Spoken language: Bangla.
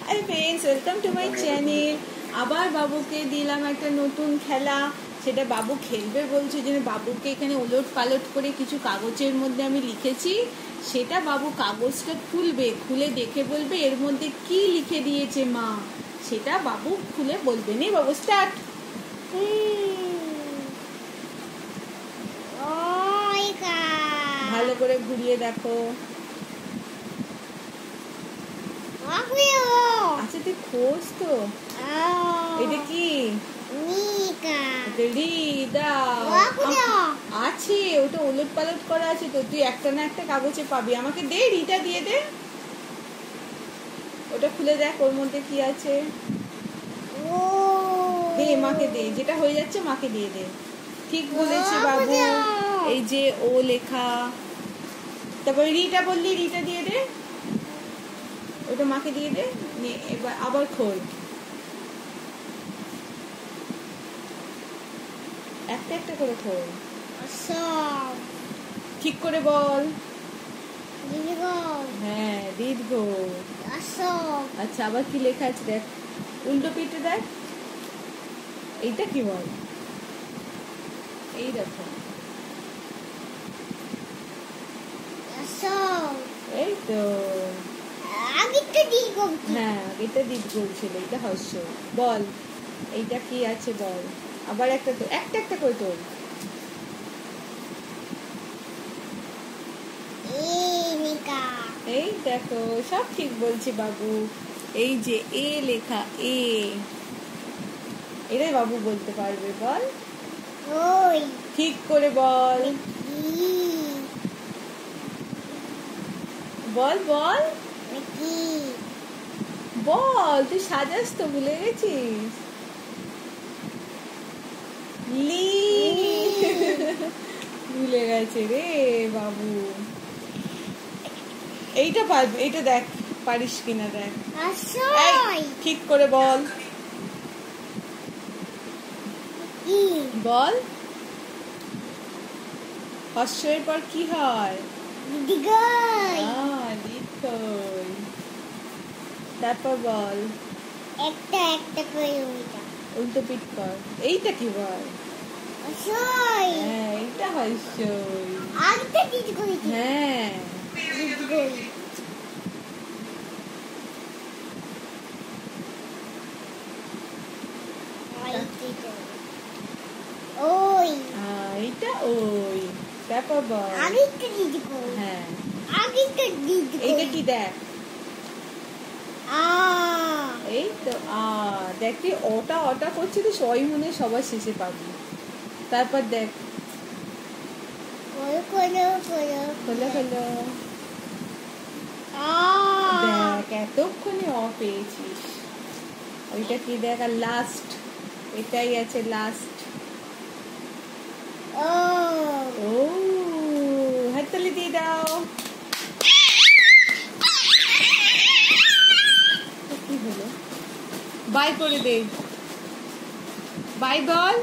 Hi friends, welcome to my channel. আবার বাবুকে দিলাম একটা নতুন খেলা, সেটা বাবু খেলবে বলছে। যে বাবুকে এখানে ওলট পালট করে কিছু কাগজের মধ্যে আমি লিখেছি, সেটা বাবু কাগজটা খুলবে, খুলে দেখে বলবে এর মধ্যে কি লিখে দিয়েছে মা, সেটা বাবু খুলে বলবে। নে বাবু, স্টার্ট। ভালো করে ঘুরিয়ে দেখো। আচ্ছা, তুই খোঁজ তো। এটা কি? আছে, ওটা ওলট পালট করা আছে তো, তুই একটা না একটা কাগজে পাবি। আমাকে দে, রিটা দিয়ে দে। ওটা খুলে দেখ ওর মধ্যে কি আছে। দে, মাকে দে, যেটা হয়ে যাচ্ছে মাকে দিয়ে দে। ঠিক বলেছে বাবু। এই যে ও লেখা, তারপরে রিটা বললি, রিটা দিয়ে দে। ওটা মাকে দিয়ে দে। এবার আবার খোল, একটা একটা করে খোল। ঠিক করে বল। হ্যাঁ, দীর্ঘ। আচ্ছা, আবার কি লেখা আছে দেখ, উল্টো পিঠে দেখ। এইটা কি বল? এই দেখো, এই তো। হ্যাঁ, এটা দীর্ঘ ছিল, এটা হর্ষ। বল এইটা কি আছে বল। আবার একটা তো, একটা একটা করে তোল। এই দেখো, সব ঠিক বলছে বাবু। এই যে এ লেখা, এ, এটাই বাবু বলতে পারবে। বল, ঠিক করে বল। বল বল বল, তুই সাজাস তো, ভুলে গেছিস। লি, ভুলে গেছে রে বাবু। এইটা পারবি, এইটা দেখ পারিস কিনা দেখ। ঠিক করে বল। বল, হর্ষের পর কি হয়? তারপর বল, একটা একটা করে উল্টো পিঠ কর। এইটা কি বল? হ্যাঁ, এইটা হর্ষই। হ্যাঁ, এইটা ওই। তারপর বল, হ্যাঁ, এইটা কি দেখ। এই তো দেখ, তুই ওটা ওটা করছি তো, সবাই মনে সবার শেষে পাবি। তারপর দেখ, খোলো খোলো, দেখ এতক্ষণে পেয়েছিস। ওইটা কি দেখ, আর লাস্ট, এটাই আছে লাস্ট। ও, হাততালি দিয়ে দাও। কি হলো? বাই করে দে, বাই বল।